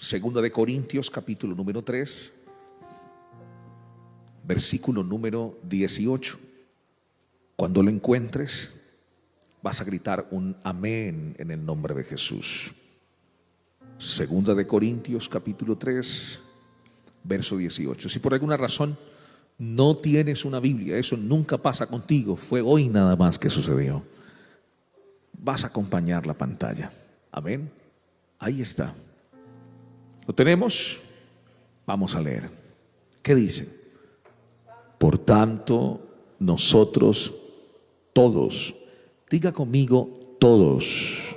Segunda de Corintios, capítulo número 3, versículo número 18. Cuando lo encuentres, vas a gritar un amén en el nombre de Jesús. Segunda de Corintios, capítulo 3, verso 18. Si por alguna razón no tienes una Biblia, eso nunca pasa contigo, fue hoy nada más que sucedió, vas a acompañar la pantalla. Amén. Ahí está. ¿Lo tenemos? Vamos a leer. ¿Qué dice? Por tanto, nosotros todos, diga conmigo todos,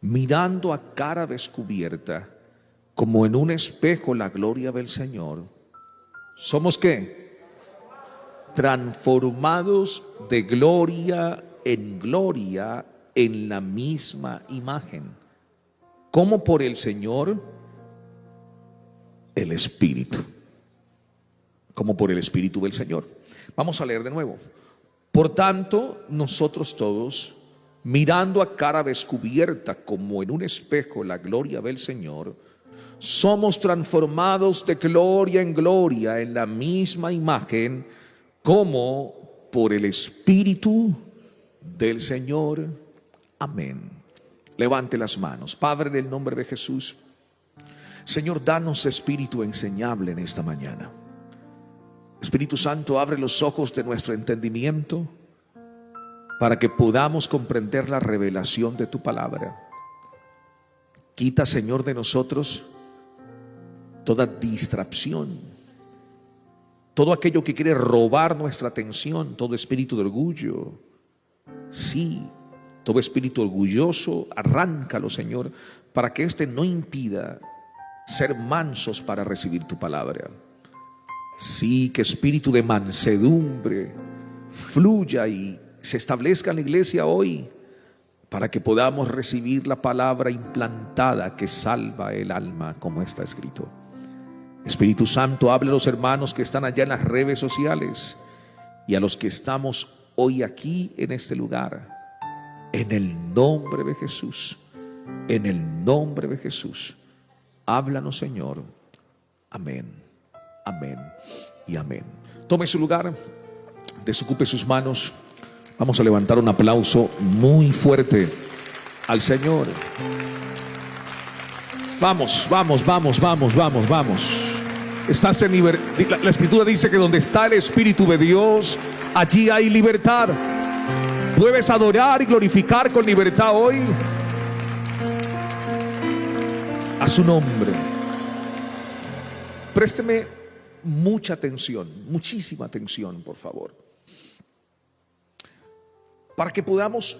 mirando a cara descubierta, como en un espejo la gloria del Señor, ¿somos qué? Transformados de gloria en la misma imagen, como por el Señor el Espíritu, como por el Espíritu del Señor. Vamos a leer de nuevo. Por tanto, nosotros todos, mirando a cara descubierta como en un espejo la gloria del Señor, somos transformados de gloria en la misma imagen, como por el Espíritu del Señor. Amén. Levante las manos. Padre, en el nombre de Jesús, Señor, danos espíritu enseñable en esta mañana. Espíritu Santo, abre los ojos de nuestro entendimiento para que podamos comprender la revelación de tu palabra. Quita, Señor, de nosotros toda distracción, todo aquello que quiere robar nuestra atención, todo espíritu de orgullo. Sí, todo espíritu orgulloso, arráncalo, Señor, para que éste no impida ser mansos para recibir tu palabra. Sí, que espíritu de mansedumbre fluya y se establezca en la iglesia hoy, para que podamos recibir la palabra implantada que salva el alma, como está escrito. Espíritu Santo, habla a los hermanos que están allá en las redes sociales y a los que estamos hoy aquí en este lugar. En el nombre de Jesús, en el nombre de Jesús, háblanos, Señor. Amén, amén y amén. Tome su lugar, desocupe sus manos. Vamos a levantar un aplauso muy fuerte al Señor. Vamos, vamos, vamos, vamos, vamos, vamos. Estás en libertad. La Escritura dice que donde está el Espíritu de Dios, allí hay libertad. Puedes adorar y glorificar con libertad hoy a su nombre. Présteme mucha atención, muchísima atención, por favor, para que podamos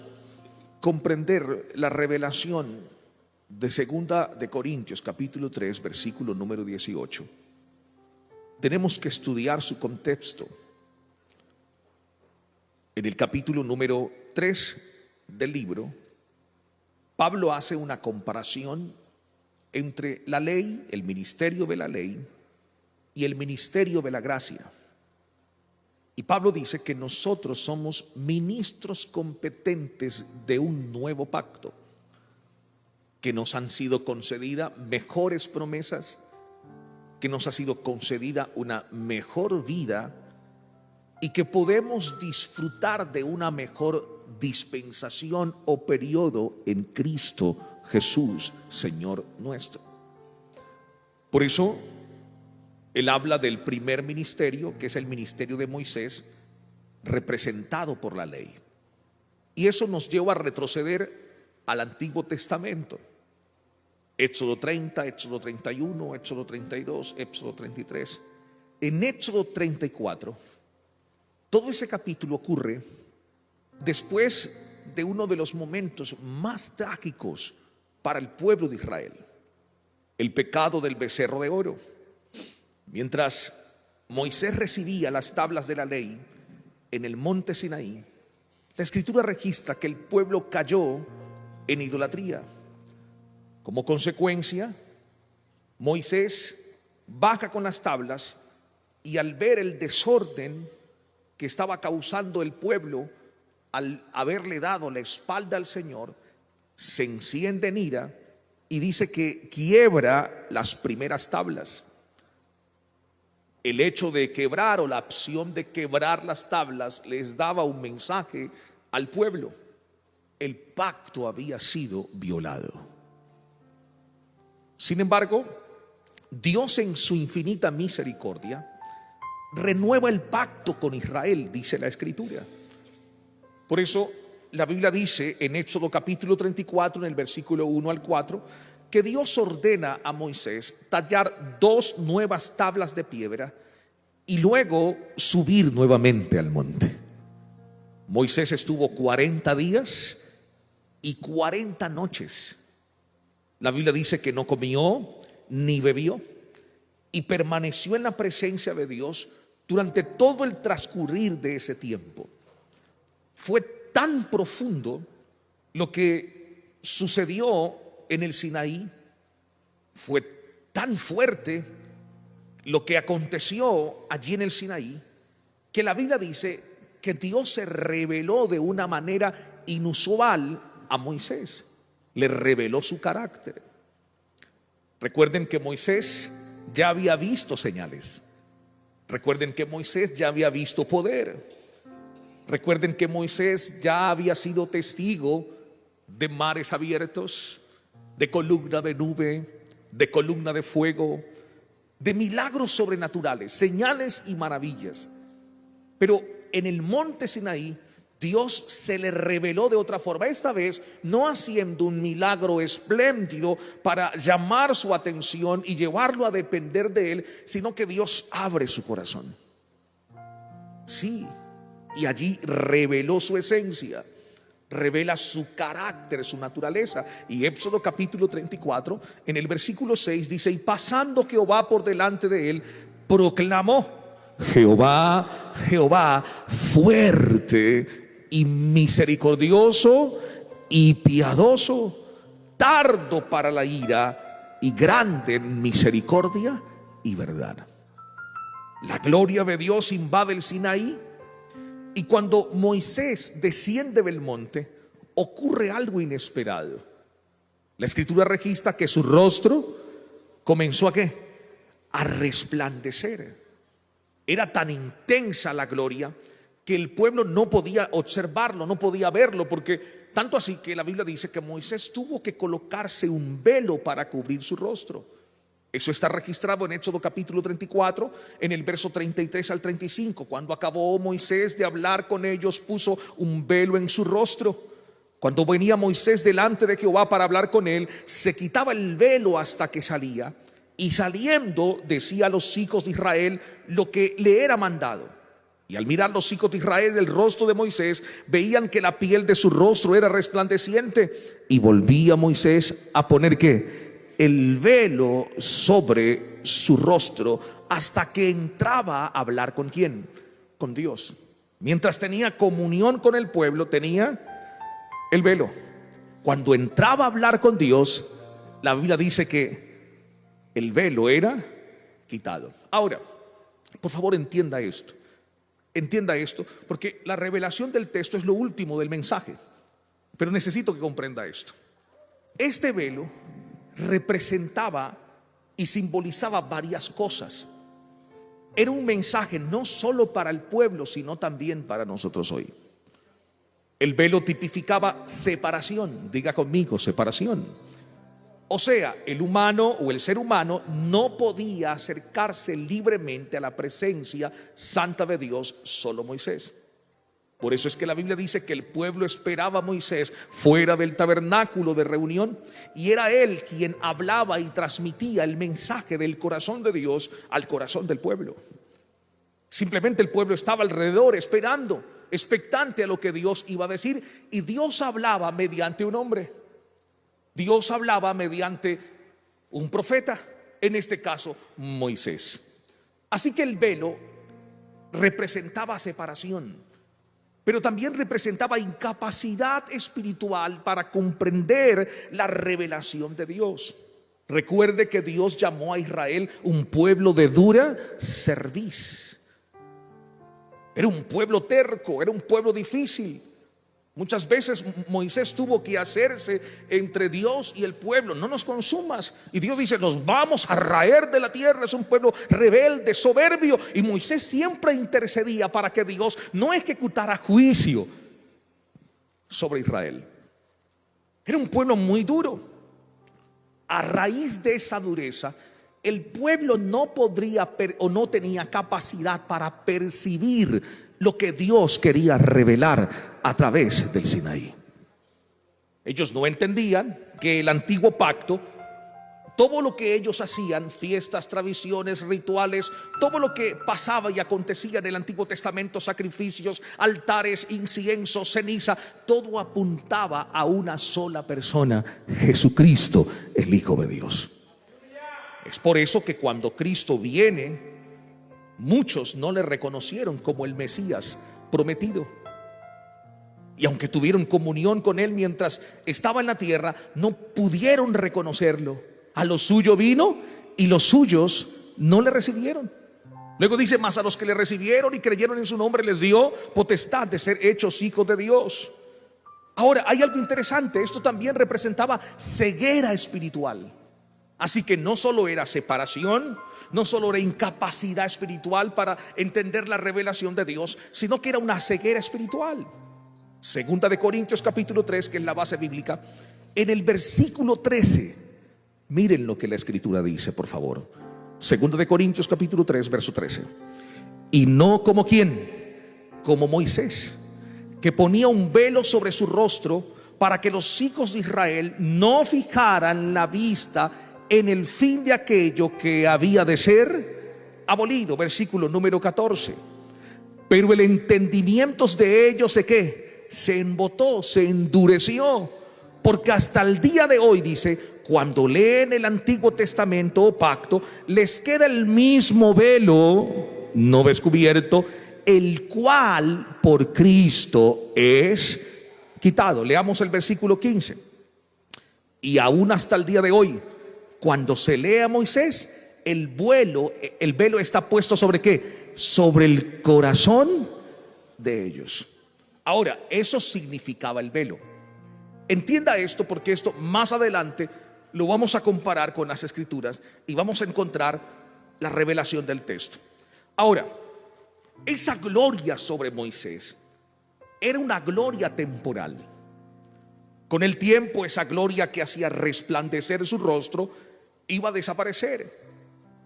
comprender la revelación de Segunda de Corintios, capítulo 3, versículo número 18. Tenemos que estudiar su contexto. En el capítulo número 3 del libro, Pablo hace una comparación entre la ley, el ministerio de la ley y el ministerio de la gracia. Y Pablo dice que nosotros somos ministros competentes de un nuevo pacto, que nos han sido concedidas mejores promesas, que nos ha sido concedida una mejor vida y que podemos disfrutar de una mejor dispensación o periodo en Cristo Jesús, Señor nuestro. Por eso él habla del primer ministerio, que es el ministerio de Moisés, representado por la ley. Y eso nos lleva a retroceder al Antiguo Testamento. Éxodo 30, Éxodo 31, Éxodo 32, Éxodo 33. En Éxodo 34, todo ese capítulo ocurre después de uno de los momentos más trágicos para el pueblo de Israel: el pecado del becerro de oro. Mientras Moisés recibía las tablas de la ley en el monte Sinaí, la Escritura registra que el pueblo cayó en idolatría. Como consecuencia, Moisés baja con las tablas y al ver el desorden que estaba causando el pueblo al haberle dado la espalda al Señor, se enciende en ira y dice que quiebra las primeras tablas. El hecho de quebrar, o la opción de quebrar las tablas, les daba un mensaje al pueblo: el pacto había sido violado. Sin embargo, Dios, en su infinita misericordia, renueva el pacto con Israel, dice la Escritura. Por eso la Biblia dice en Éxodo capítulo 34, en el versículo 1 al 4, que Dios ordena a Moisés tallar 2 nuevas tablas de piedra y luego subir nuevamente al monte. Moisés estuvo 40 días y 40 noches. La Biblia dice que no comió ni bebió y permaneció en la presencia de Dios durante todo el transcurrir de ese tiempo. Fue tan profundo lo que sucedió en el Sinaí, fue tan fuerte lo que aconteció allí en el Sinaí, que la Biblia dice que Dios se reveló de una manera inusual a Moisés. Le reveló su carácter. Recuerden que Moisés ya había visto señales. Recuerden que Moisés ya había visto poder. Recuerden que Moisés ya había sido testigo de mares abiertos, de columna de nube, de columna de fuego, de milagros sobrenaturales, señales y maravillas. Pero en el monte Sinaí, Dios se le reveló de otra forma, esta vez no haciendo un milagro espléndido para llamar su atención y llevarlo a depender de él, sino que Dios abre su corazón. Sí, y allí reveló su esencia, revela su carácter, su naturaleza. Y Éxodo capítulo 34, en el versículo 6 dice: y pasando Jehová por delante de él, proclamó: Jehová, Jehová, fuerte y misericordioso y piadoso, tardo para la ira y grande en misericordia y verdad. La gloria de Dios invade el Sinaí, y cuando Moisés desciende del monte, ocurre algo inesperado. La Escritura registra que su rostro comenzó ¿a qué? A resplandecer. Era tan intensa la gloria que el pueblo no podía observarlo, no podía verlo, porque tanto así que la Biblia dice que Moisés tuvo que colocarse un velo para cubrir su rostro. Eso está registrado en Éxodo capítulo 34, en el verso 33 al 35. Cuando acabó Moisés de hablar con ellos, puso un velo en su rostro. Cuando venía Moisés delante de Jehová para hablar con él, se quitaba el velo hasta que salía, y saliendo decía a los hijos de Israel lo que le era mandado. Y al mirar los hijos de Israel el rostro de Moisés, veían que la piel de su rostro era resplandeciente, y volvía Moisés a poner ¿qué? El velo sobre su rostro, hasta que entraba a hablar ¿con quién? Con Dios. Mientras tenía comunión con el pueblo, tenía el velo. Cuando entraba a hablar con Dios, la Biblia dice que el velo era quitado. Ahora, por favor, entienda esto. Entienda esto, porque la revelación del texto es lo último del mensaje. Pero necesito que comprenda esto. Este velo representaba y simbolizaba varias cosas. Era un mensaje no solo para el pueblo, sino también para nosotros hoy. El velo tipificaba separación. Diga conmigo, separación. O sea, el humano o el ser humano no podía acercarse libremente a la presencia santa de Dios, solo Moisés. Por eso es que la Biblia dice que el pueblo esperaba a Moisés fuera del tabernáculo de reunión, y era él quien hablaba y transmitía el mensaje del corazón de Dios al corazón del pueblo. Simplemente el pueblo estaba alrededor esperando, expectante a lo que Dios iba a decir, y Dios hablaba mediante un hombre. Dios hablaba mediante un profeta, en este caso Moisés. Así que el velo representaba separación, pero también representaba incapacidad espiritual para comprender la revelación de Dios. Recuerde que Dios llamó a Israel un pueblo de dura cerviz. Era un pueblo terco, era un pueblo difícil. Muchas veces Moisés tuvo que hacerse entre Dios y el pueblo: no nos consumas. Y Dios dice: nos vamos a raer de la tierra. Es un pueblo rebelde, soberbio. Y Moisés siempre intercedía para que Dios no ejecutara juicio sobre Israel. Era un pueblo muy duro. A raíz de esa dureza, el pueblo no podría o no tenía capacidad para percibir lo que Dios quería revelar a través del Sinaí. Ellos no entendían que el antiguo pacto, todo lo que ellos hacían, fiestas, tradiciones, rituales, todo lo que pasaba y acontecía en el Antiguo Testamento, sacrificios, altares, incienso, ceniza, todo apuntaba a una sola persona: Jesucristo, el Hijo de Dios. Es por eso que cuando Cristo viene, muchos no le reconocieron como el Mesías prometido. Y aunque tuvieron comunión con él mientras estaba en la tierra, no pudieron reconocerlo. A lo suyo vino y los suyos no le recibieron. Luego dice: mas a los que le recibieron y creyeron en su nombre les dio potestad de ser hechos hijos de Dios. Ahora, hay algo interesante. Esto también representaba ceguera espiritual. Así que no solo era separación, no solo era incapacidad espiritual para entender la revelación de Dios, sino que era una ceguera espiritual. Segunda de Corintios capítulo 3, que es la base bíblica, en el versículo 13, miren lo que la escritura dice, por favor. Segunda de Corintios capítulo 3, verso 13. Y no como ¿quién? Como Moisés, que ponía un velo sobre su rostro para que los hijos de Israel no fijaran la vista en el fin de aquello que había de ser abolido. Versículo número 14. Pero el entendimiento de ellos se embotó, se endureció, porque hasta el día de hoy, dice, cuando leen el Antiguo Testamento o pacto, les queda el mismo velo no descubierto, el cual por Cristo es quitado. Leamos el versículo 15. Y aún hasta el día de hoy, cuando se lee a Moisés, el velo está puesto ¿sobre qué? Sobre el corazón de ellos. Ahora, eso significaba el velo. Entienda esto, porque esto más adelante lo vamos a comparar con las escrituras y vamos a encontrar la revelación del texto. Ahora, esa gloria sobre Moisés era una gloria temporal. Con el tiempo, esa gloria que hacía resplandecer su rostro iba a desaparecer,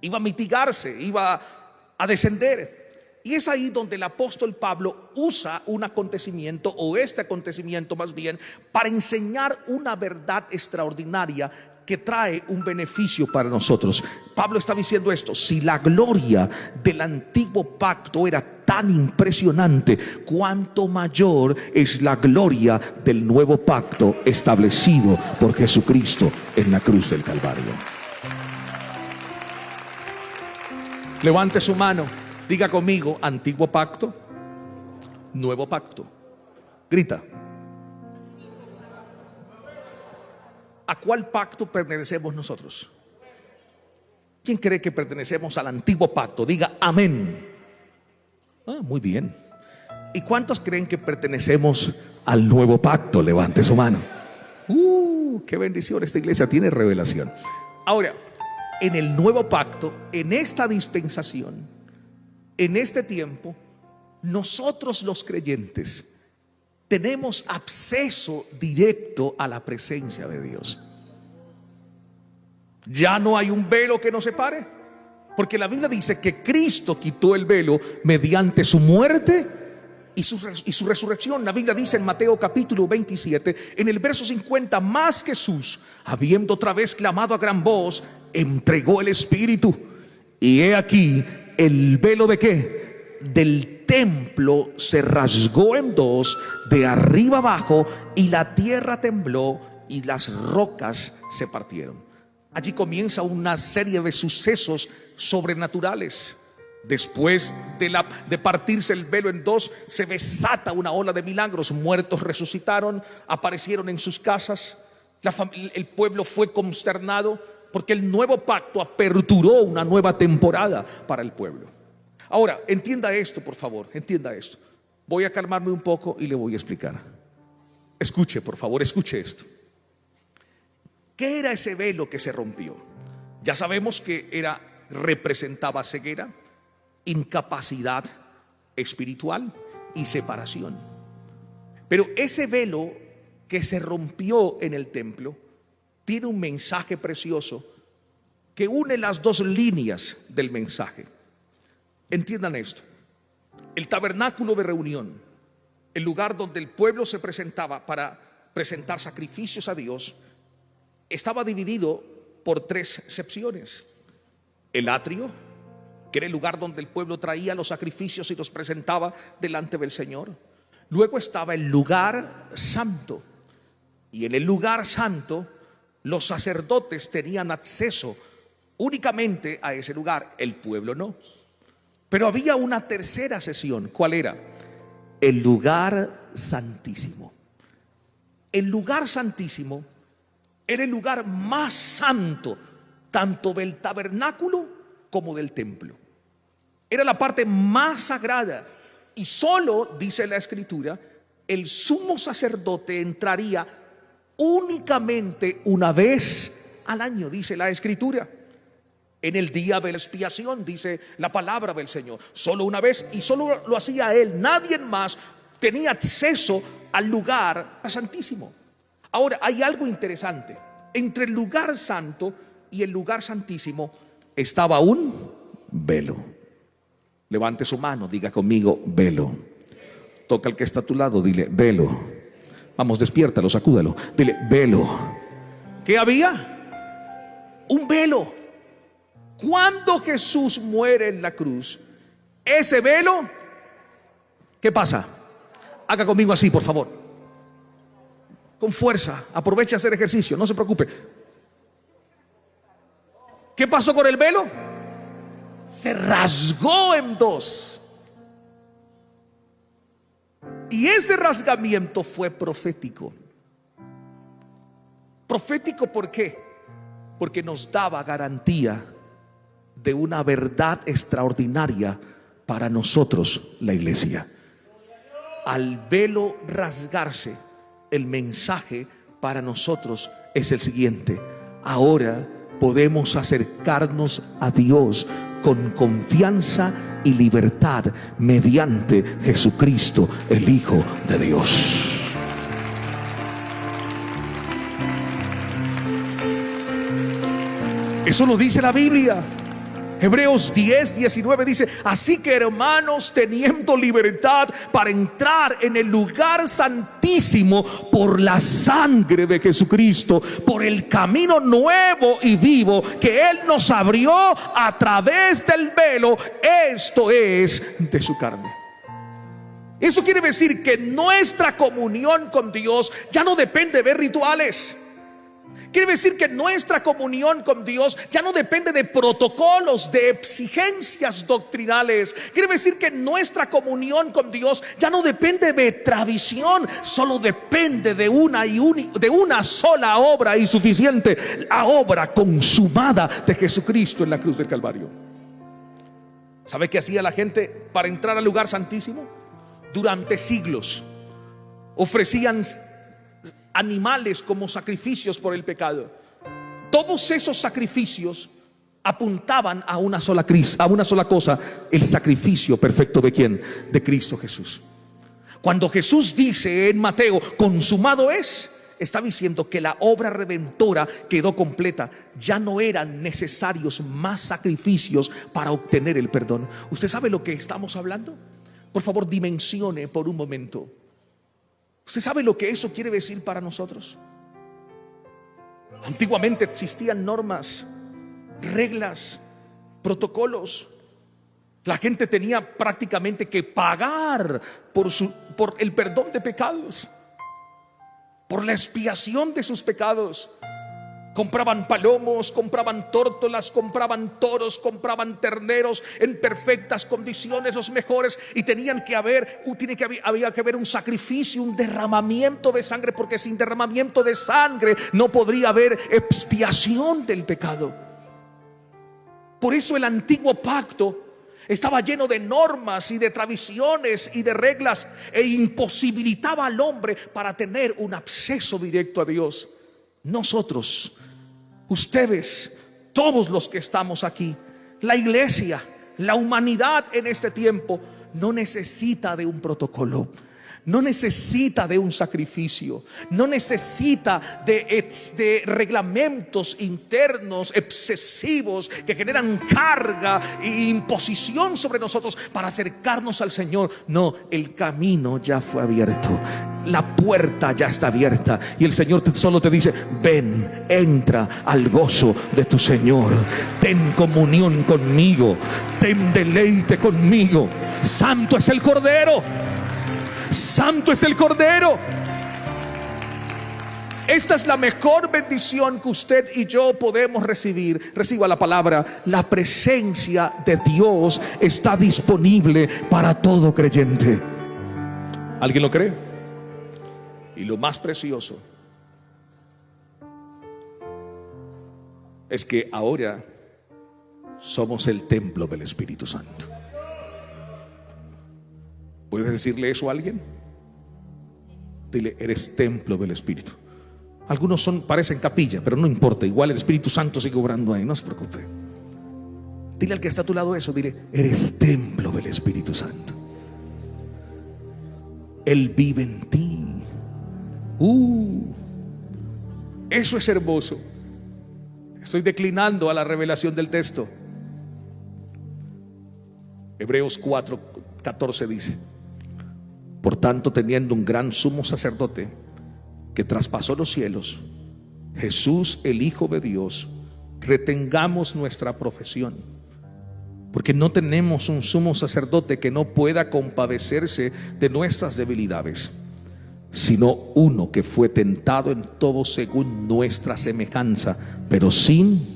iba a mitigarse, iba a descender. Y es ahí donde el apóstol Pablo usa un acontecimiento, o este acontecimiento más bien, para enseñar una verdad extraordinaria que trae un beneficio para nosotros. Pablo está diciendo esto: si la gloria del antiguo pacto era tan impresionante, cuánto mayor es la gloria del nuevo pacto establecido por Jesucristo en la cruz del Calvario. Levante su mano, diga conmigo: antiguo pacto, nuevo pacto. Grita. ¿A cuál pacto pertenecemos nosotros? ¿Quién cree que pertenecemos al antiguo pacto? Diga amén. Muy bien. ¿Y cuántos creen que pertenecemos al nuevo pacto? Levante su mano. Qué bendición, esta iglesia tiene revelación. Ahora, en el nuevo pacto, en esta dispensación, en este tiempo, nosotros los creyentes tenemos acceso directo a la presencia de Dios. Ya no hay un velo que nos separe, porque la Biblia dice que Cristo quitó el velo mediante su muerte y su resurrección. La Biblia dice en Mateo capítulo 27, en el verso 50, mas Jesús, habiendo otra vez clamado a gran voz, entregó el Espíritu. Y he aquí el velo de ¿qué? Del templo se rasgó en dos, de arriba abajo, y la tierra tembló y las rocas se partieron. Allí comienza una serie de sucesos sobrenaturales. Después de partirse el velo en dos, se desata una ola de milagros. Muertos resucitaron, aparecieron en sus casas. El pueblo fue consternado porque el nuevo pacto aperturó una nueva temporada para el pueblo. Ahora, entienda esto, por favor, entienda esto. Voy a calmarme un poco y le voy a explicar. Escuche, por favor, escuche esto. ¿Qué era ese velo que se rompió? Ya sabemos que representaba ceguera, incapacidad espiritual y separación. Pero ese velo que se rompió en el templo tiene un mensaje precioso que une las dos líneas del mensaje. Entiendan esto: el tabernáculo de reunión, el lugar donde el pueblo se presentaba para presentar sacrificios a Dios, estaba dividido por tres secciones. El atrio, que era el lugar donde el pueblo traía los sacrificios y los presentaba delante del Señor. Luego estaba el lugar santo, y en el lugar santo los sacerdotes tenían acceso únicamente a ese lugar, el pueblo no. Pero había una tercera sección. ¿Cuál era? El lugar santísimo. El lugar santísimo era el lugar más santo, tanto del tabernáculo como del templo. Era la parte más sagrada, y solo, dice la Escritura, el sumo sacerdote entraría únicamente una vez al año, dice la Escritura. En el día de la expiación, dice la palabra del Señor, solo una vez, y solo lo hacía él. Nadie más tenía acceso al lugar santísimo. Ahora, hay algo interesante. Entre el lugar santo y el lugar santísimo estaba un velo. Levante su mano, diga conmigo: velo. Toca al que está a tu lado, dile: velo. Vamos, despiértalo, sacúdalo, dile: velo. ¿Qué había? Un velo. Cuando Jesús muere en la cruz, ese velo, ¿qué pasa? Haga conmigo así, por favor, con fuerza. Aproveche a hacer ejercicio, no se preocupe. ¿Qué pasó con el velo? Se rasgó en dos. Y ese rasgamiento fue profético. Profético, ¿por qué? Porque nos daba garantía de una verdad extraordinaria para nosotros, la iglesia. Al velo rasgarse, el mensaje para nosotros es el siguiente: ahora podemos acercarnos a Dios con confianza y libertad mediante Jesucristo, el Hijo de Dios. Eso lo dice la Biblia. Hebreos 10:19 dice: así que, hermanos, teniendo libertad para entrar en el lugar santísimo por la sangre de Jesucristo, por el camino nuevo y vivo que Él nos abrió a través del velo, esto es, de su carne. Eso quiere decir que nuestra comunión con Dios ya no depende de rituales. Quiere decir que nuestra comunión con Dios ya no depende de protocolos, de exigencias doctrinales. Quiere decir que nuestra comunión con Dios ya no depende de tradición, solo depende de una sola obra y suficiente: la obra consumada de Jesucristo en la cruz del Calvario. ¿Sabe qué hacía la gente para entrar al lugar santísimo? Durante siglos ofrecían animales como sacrificios por el pecado. Todos esos sacrificios apuntaban a una sola cosa: el sacrificio perfecto de ¿quién? De Cristo Jesús. Cuando Jesús dice en Mateo: consumado es, está diciendo que la obra redentora quedó completa. Ya no eran necesarios más sacrificios para obtener el perdón. ¿Usted sabe lo que estamos hablando? Por favor, dimensione por un momento. ¿Usted sabe lo que eso quiere decir para nosotros? Antiguamente existían normas, reglas, protocolos. La gente tenía prácticamente que pagar por el perdón de pecados, por la expiación de sus pecados. Compraban palomos, compraban tórtolas, compraban toros, compraban terneros en perfectas condiciones, los mejores, y había que haber un sacrificio, un derramamiento de sangre, porque sin derramamiento de sangre no podría haber expiación del pecado. Por eso el antiguo pacto Estaba lleno de normas y de tradiciones y de reglas, e imposibilitaba al hombre para tener un acceso directo a Dios. Nosotros, ustedes, todos los que estamos aquí, la iglesia, la humanidad en este tiempo no necesita de un protocolo, no necesita de un sacrificio, no necesita de reglamentos internos excesivos que generan carga e imposición sobre nosotros para acercarnos al Señor. No, el camino ya fue abierto, la puerta ya está abierta, y el Señor solo te dice: ven, entra al gozo de tu Señor, ten comunión conmigo, ten deleite conmigo. Santo es el Cordero, santo es el Cordero. Esta es la mejor bendición que usted y yo podemos recibir. Reciba la palabra: la presencia de Dios está disponible para todo creyente. ¿Alguien lo cree? Y lo más precioso es que ahora somos el templo del Espíritu Santo. ¿Puedes decirle eso a alguien? Dile: eres templo del Espíritu. Algunos parecen capilla, pero no importa, igual el Espíritu Santo sigue obrando ahí, no se preocupe. Dile al que está a tu lado eso, dile: eres templo del Espíritu Santo. Él vive en ti. Eso es hermoso. Estoy declinando a la revelación del texto. Hebreos 4:14 dice: por tanto, teniendo un gran sumo sacerdote que traspasó los cielos, Jesús, el Hijo de Dios, retengamos nuestra profesión, porque no tenemos un sumo sacerdote que no pueda compadecerse de nuestras debilidades, sino uno que fue tentado en todo según nuestra semejanza, pero sin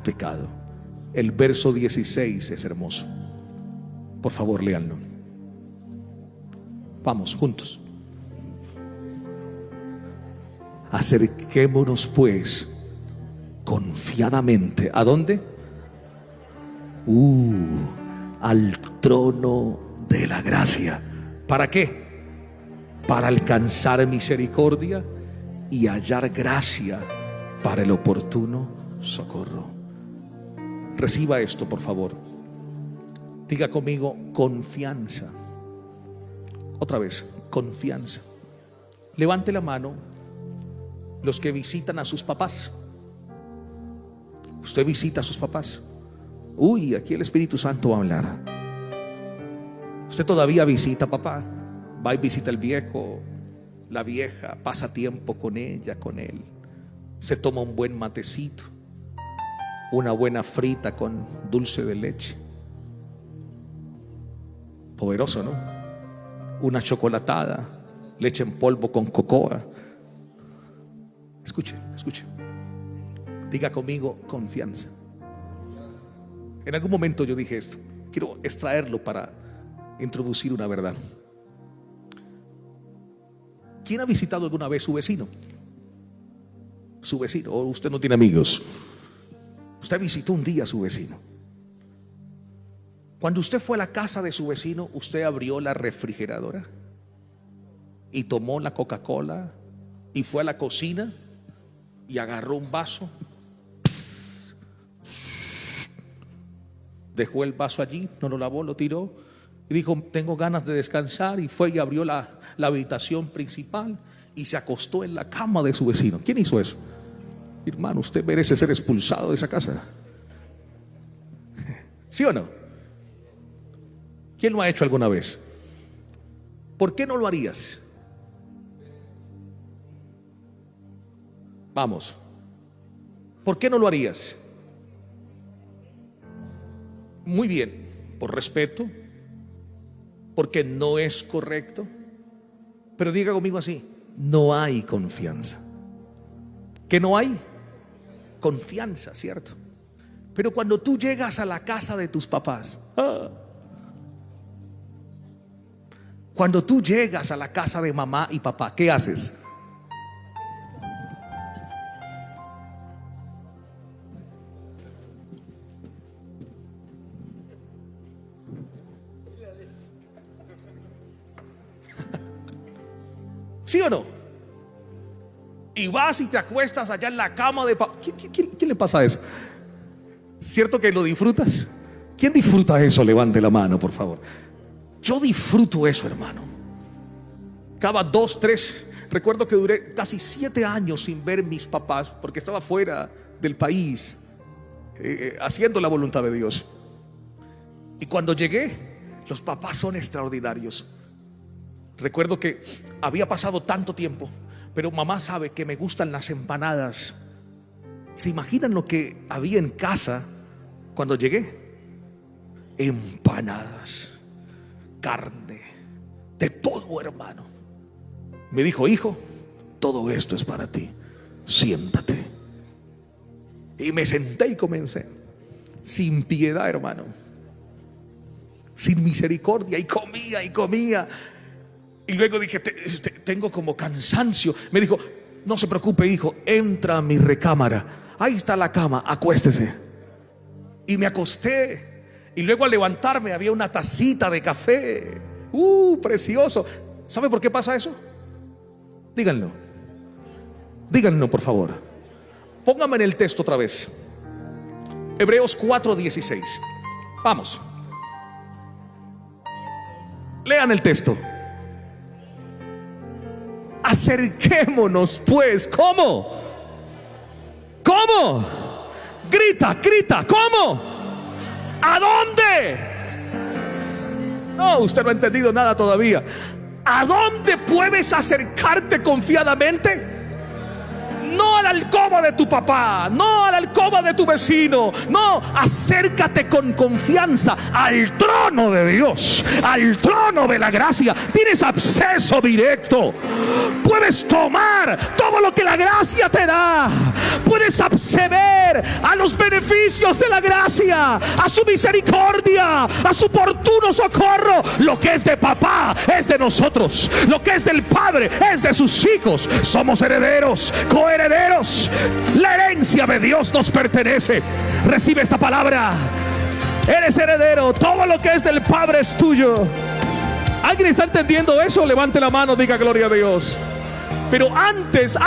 pecado. El verso 16 es hermoso. Por favor, léanlo. Vamos juntos. Acerquémonos pues confiadamente. ¿A dónde? Al trono de la gracia. ¿Para qué? Para alcanzar misericordia y hallar gracia para el oportuno socorro. Reciba esto, por favor. Diga conmigo: confianza. Otra vez, confianza. Levante la mano los que visitan a sus papás. Usted visita a sus papás. Aquí el Espíritu Santo va a hablar. Usted todavía visita a papá. Va y visita al viejo, la vieja, pasa tiempo con ella, con él. Se toma un buen matecito, una buena frita con dulce de leche. Poderoso, ¿no? Una chocolatada, leche en polvo con cocoa. Escuche, escuche. Diga conmigo: confianza. En algún momento yo dije esto. Quiero extraerlo para introducir una verdad. ¿Quién ha visitado alguna vez su vecino? Su vecino. O usted no tiene amigos. Usted visitó un día a su vecino. Cuando usted fue a la casa de su vecino, usted abrió la refrigeradora y tomó la Coca-Cola y fue a la cocina y agarró un vaso, dejó el vaso allí, no lo lavó, lo tiró y dijo: tengo ganas de descansar, y fue y abrió la habitación principal y se acostó en la cama de su vecino. ¿Quién hizo eso? Hermano, usted merece ser expulsado de esa casa. ¿Sí o no? ¿Quién lo ha hecho alguna vez? ¿Por qué no lo harías? Vamos. ¿Por qué no lo harías? Muy bien, por respeto, porque no es correcto. Pero diga conmigo así: no hay confianza. ¿Qué no hay? Confianza, ¿cierto? Pero cuando tú llegas a la casa de tus papás, cuando tú llegas a la casa de mamá y papá, ¿qué haces? ¿Sí o no? Y vas y te acuestas allá en la cama de papá. ¿Quién le pasa eso? ¿Cierto que lo disfrutas? ¿Quién disfruta eso? Levante la mano, por favor. Yo disfruto eso, hermano. Cada 2, 3. Recuerdo que duré casi 7 años sin ver mis papás porque estaba fuera del país, haciendo la voluntad de Dios. Y cuando llegué, los papás son extraordinarios. Recuerdo que había pasado tanto tiempo, pero mamá sabe que me gustan las empanadas. ¿Se imaginan lo que había en casa cuando llegué? Empanadas, carne, de todo, hermano. Me dijo: hijo, todo esto es para ti, siéntate. Y me senté y comencé, sin piedad, hermano, sin misericordia, y comía y comía. Y luego dije: tengo como cansancio. Me dijo: no se preocupe, hijo, entra a mi recámara, ahí está la cama, acuéstese. Y me acosté. Y luego al levantarme había una tacita de café, precioso. ¿Sabe por qué pasa eso? Díganlo, díganlo, por favor. Póngame en el texto otra vez. Hebreos 4:16. Vamos, lean el texto. Acerquémonos pues. ¿Cómo? ¿Cómo? Grita, grita. ¿Cómo? ¿A dónde? No, usted no ha entendido nada todavía. ¿A dónde puedes acercarte confiadamente? No a la alcoba de tu papá, no a la alcoba de tu vecino. No, acércate con confianza al trono de Dios, al trono de la gracia. Tienes acceso directo. Puedes tomar todo lo que la gracia te da. Puedes acceder a los beneficios de la gracia, a su misericordia, a su oportuno socorro. Lo que es de papá es de nosotros. Lo que es del Padre es de sus hijos. Somos herederos, coherederos. La herencia de Dios nos pertenece. Recibe esta palabra. Eres heredero. Todo lo que es del Padre es tuyo. ¿Alguien está entendiendo eso? Levante la mano, diga gloria a Dios. Pero antes,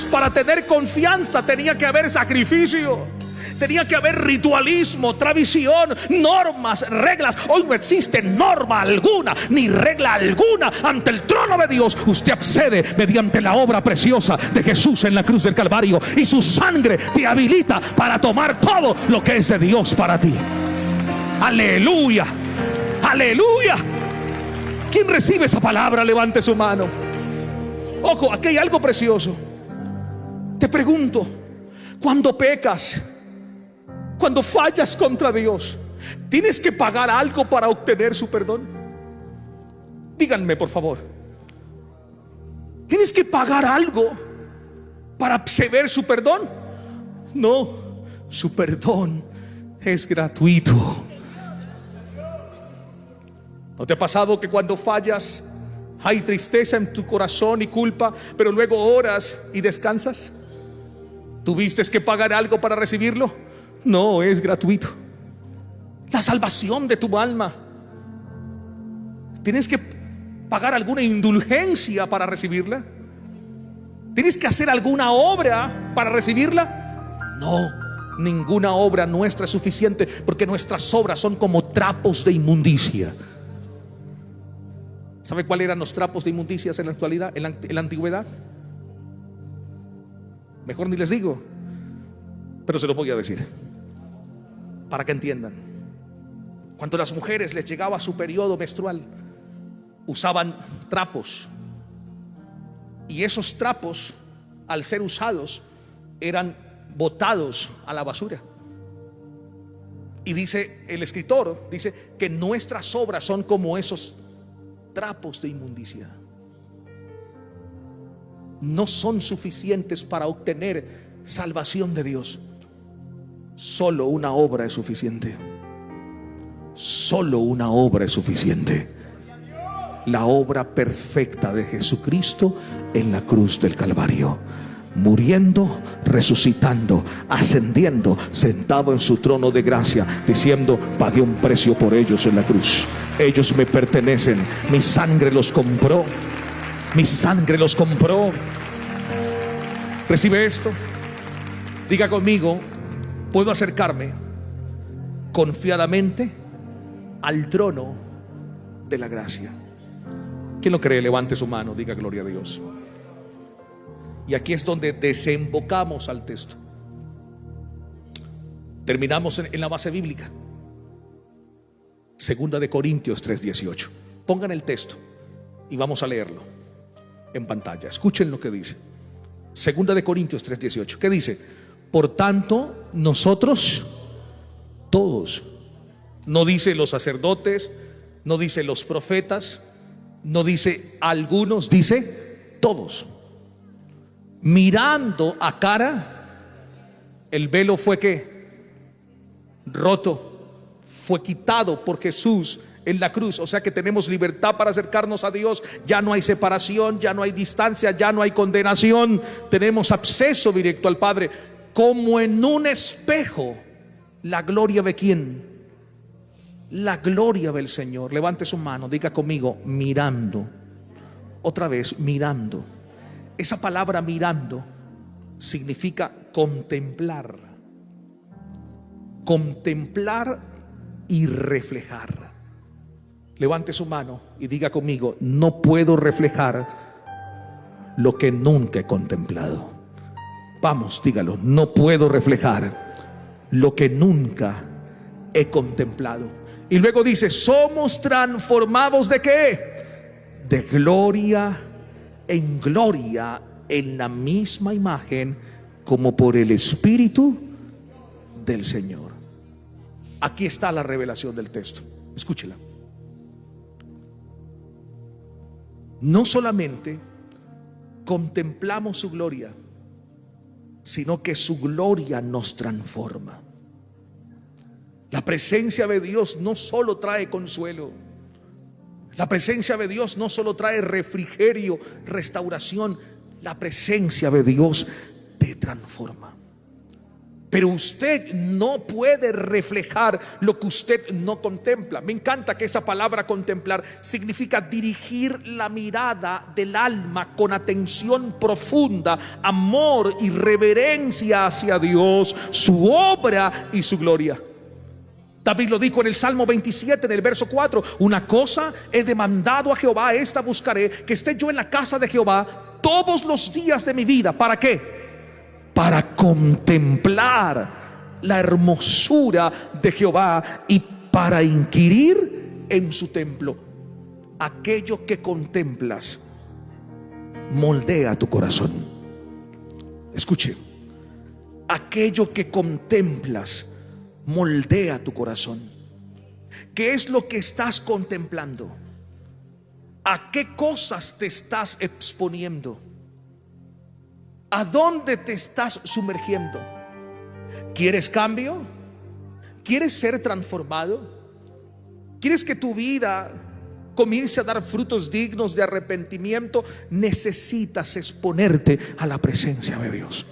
para tener confianza tenía que haber sacrificio. Tenía que haber ritualismo, tradición, normas, reglas. Hoy no existe norma alguna ni regla alguna. Ante el trono de Dios usted accede mediante la obra preciosa de Jesús en la cruz del Calvario, y su sangre te habilita para tomar todo lo que es de Dios para ti. Aleluya, aleluya. ¿Quién recibe esa palabra? Levante su mano. Ojo, aquí hay algo precioso. Te pregunto, cuando pecas, cuando fallas contra Dios, ¿tienes que pagar algo para obtener su perdón? Díganme, por favor. ¿Tienes que pagar algo para acceder su perdón? No, su perdón es gratuito. ¿No te ha pasado que cuando fallas hay tristeza en tu corazón y culpa, pero luego oras y descansas? ¿Tuviste que pagar algo para recibirlo? No, es gratuito. La salvación de tu alma, ¿tienes que pagar alguna indulgencia para recibirla? ¿Tienes que hacer alguna obra para recibirla? No, ninguna obra nuestra es suficiente, porque nuestras obras son como trapos de inmundicia. ¿Sabe cuáles eran los trapos de inmundicias en la actualidad, en la antigüedad? Mejor ni les digo, pero se los voy a decir para que entiendan. Cuando a las mujeres les llegaba su periodo menstrual, usaban trapos, y esos trapos, al ser usados, eran botados a la basura. Y dice el escritor, dice que nuestras obras son como esos trapos de inmundicia. No son suficientes para obtener salvación de Dios. Solo una obra es suficiente. Solo una obra es suficiente. La obra perfecta de Jesucristo en la cruz del Calvario, muriendo, resucitando, ascendiendo, sentado en su trono de gracia, diciendo: pagué un precio por ellos en la cruz. Ellos me pertenecen, mi sangre los compró. Mi sangre los compró. Recibe esto. Diga conmigo: puedo acercarme confiadamente al trono de la gracia. ¿Quién lo cree? Levante su mano, diga gloria a Dios. Y aquí es donde desembocamos al texto. Terminamos en la base bíblica. Segunda de Corintios 3:18. Pongan el texto y vamos a leerlo en pantalla. Escuchen lo que dice. Segunda de Corintios 3:18. ¿Qué dice? Por tanto, nosotros todos. No dice los sacerdotes, no dice los profetas, no dice algunos, dice todos. Mirando a cara, el velo fue ¿qué? Roto, fue quitado por Jesús en la cruz. O sea que tenemos libertad para acercarnos a Dios. Ya no hay separación, ya no hay distancia, ya no hay condenación. Tenemos acceso directo al Padre. Como en un espejo, la gloria de ¿quién? La gloria del Señor. Levante su mano, diga conmigo: mirando. Otra vez, mirando. Esa palabra mirando significa contemplar. Contemplar y reflejar. Levante su mano y diga conmigo: no puedo reflejar lo que nunca he contemplado. Vamos, dígalo: no puedo reflejar lo que nunca he contemplado. Y luego dice: somos transformados ¿de qué? De gloria en gloria, en la misma imagen, como por el Espíritu del Señor. Aquí está la revelación del texto. Escúchela. No solamente contemplamos su gloria, sino que su gloria nos transforma. La presencia de Dios no solo trae consuelo. La presencia de Dios no solo trae refrigerio, restauración. La presencia de Dios te transforma. Pero usted no puede reflejar lo que usted no contempla. Me encanta que esa palabra contemplar significa dirigir la mirada del alma con atención profunda, amor y reverencia hacia Dios, su obra y su gloria. David lo dijo en el Salmo 27, en el verso 4: una cosa he demandado a Jehová, esta buscaré, que esté yo en la casa de Jehová todos los días de mi vida. ¿Para qué? Para contemplar la hermosura de Jehová y para inquirir en su templo. Aquello que contemplas moldea tu corazón. Escuche: aquello que contemplas moldea tu corazón. ¿Qué es lo que estás contemplando? ¿A qué cosas te estás exponiendo? ¿A dónde te estás sumergiendo? ¿Quieres cambio? ¿Quieres ser transformado? ¿Quieres que tu vida comience a dar frutos dignos de arrepentimiento? Necesitas exponerte a la presencia de Dios.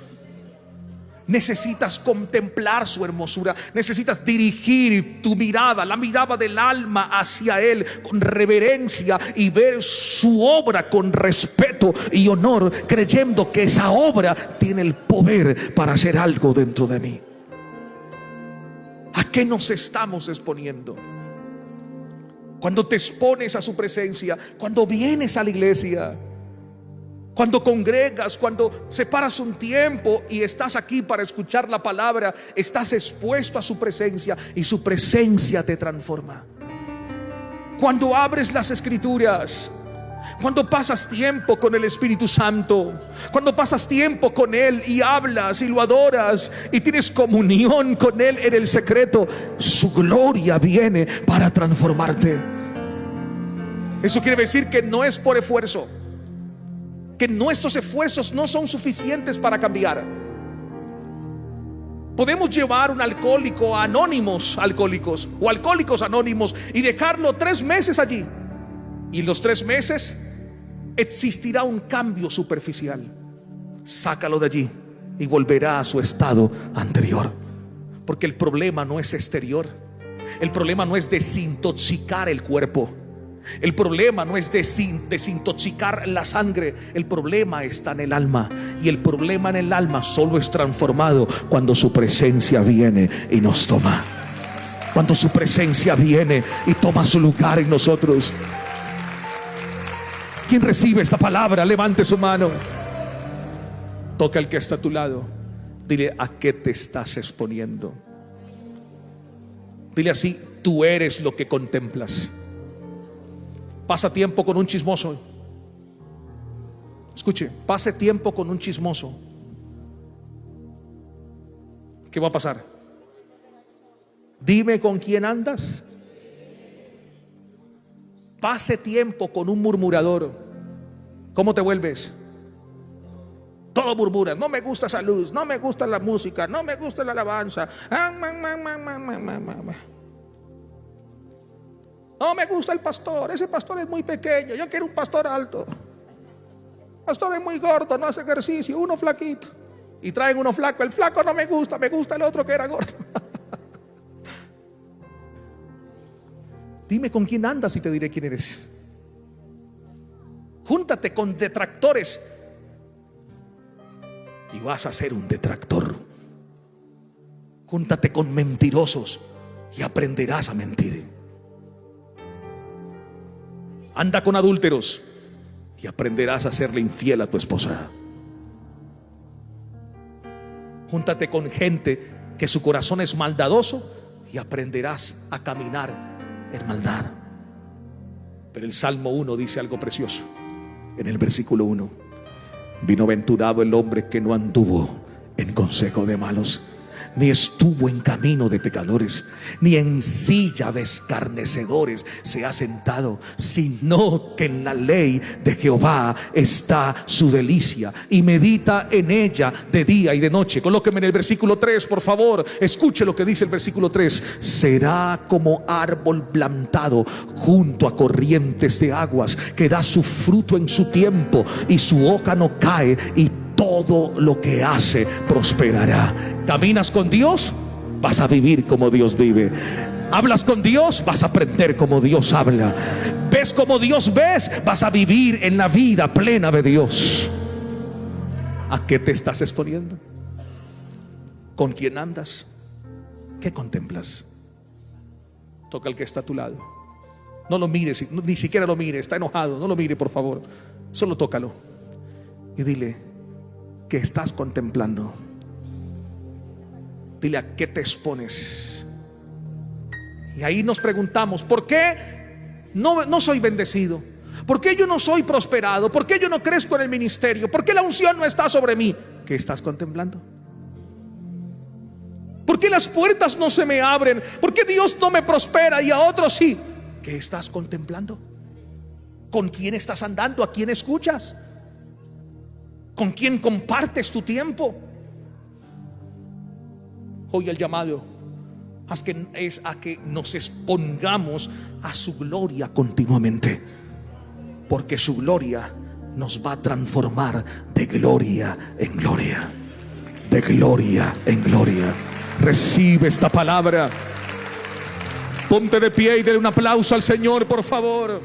Necesitas contemplar su hermosura. Necesitas dirigir tu mirada, la mirada del alma, hacia Él con reverencia y ver su obra con respeto y honor, creyendo que esa obra tiene el poder para hacer algo dentro de mí. ¿A qué nos estamos exponiendo? Cuando te expones a su presencia, cuando vienes a la iglesia, cuando congregas, cuando separas un tiempo y estás aquí para escuchar la palabra, estás expuesto a su presencia y su presencia te transforma. Cuando abres las escrituras, cuando pasas tiempo con el Espíritu Santo, cuando pasas tiempo con Él y hablas y lo adoras y tienes comunión con Él en el secreto, su gloria viene para transformarte. Eso quiere decir que no es por esfuerzo, que nuestros esfuerzos no son suficientes para cambiar. Podemos llevar un alcohólico a anónimos alcohólicos o alcohólicos anónimos y dejarlo 3 meses allí, y en los 3 meses existirá un cambio superficial. Sácalo de allí y volverá a su estado anterior, porque el problema no es exterior. El problema no es desintoxicar el cuerpo. El problema no es desintoxicar la sangre, el problema está en el alma. Y el problema en el alma solo es transformado cuando su presencia viene y nos toma. Cuando su presencia viene y toma su lugar en nosotros. ¿Quién recibe esta palabra? Levante su mano. Toca al que está a tu lado. Dile: ¿a qué te estás exponiendo? Dile así: tú eres lo que contemplas. Pasa tiempo con un chismoso. Escuche, pase tiempo con un chismoso. ¿Qué va a pasar? Dime con quién andas. Pase tiempo con un murmurador. ¿Cómo te vuelves? Todo murmuras. No me gusta esa luz, no me gusta la música, no me gusta la alabanza. No me gusta el pastor, ese pastor es muy pequeño, yo quiero un pastor alto. El pastor es muy gordo, no hace ejercicio, uno flaquito. Y traen uno flaco, el flaco no me gusta el otro que era gordo. Dime con quién andas y te diré quién eres. Júntate con detractores y vas a ser un detractor. Júntate con mentirosos y aprenderás a mentir. Anda con adúlteros y aprenderás a serle infiel a tu esposa. Júntate con gente que su corazón es maldadoso y aprenderás a caminar en maldad. Pero el Salmo 1 dice algo precioso. En el versículo 1: bienaventurado el hombre que no anduvo en consejo de malos, ni estuvo en camino de pecadores, ni en silla de escarnecedores se ha sentado, sino que en la ley de Jehová está su delicia, y medita en ella de día y de noche. Colóqueme en el versículo 3, por favor. Escuche lo que dice el versículo 3: será como árbol plantado junto a corrientes de aguas, que da su fruto en su tiempo, y su hoja no cae, y todo lo que hace prosperará. Caminas con Dios, vas a vivir como Dios vive. Hablas con Dios, vas a aprender como Dios habla. Ves como Dios ves, vas a vivir en la vida plena de Dios. ¿A qué te estás exponiendo? ¿Con quién andas? ¿Qué contemplas? Toca al que está a tu lado. No lo mires, ni siquiera lo mire. Está enojado, no lo mire, por favor. Solo tócalo y dile: ¿qué estás contemplando? Dile: ¿a qué te expones? Y ahí nos preguntamos: ¿por qué no soy bendecido? ¿Por qué yo no soy prosperado? ¿Por qué yo no crezco en el ministerio? ¿Por qué la unción no está sobre mí? ¿Qué estás contemplando? ¿Por qué las puertas no se me abren? ¿Por qué Dios no me prospera y a otros sí? ¿Qué estás contemplando? ¿Con quién estás andando? ¿A quién escuchas? ¿Con quién compartes tu tiempo? Hoy el llamado es a que nos expongamos a su gloria continuamente, porque su gloria nos va a transformar de gloria en gloria, de gloria en gloria. Recibe esta palabra. Ponte de pie y dale un aplauso al Señor, por favor.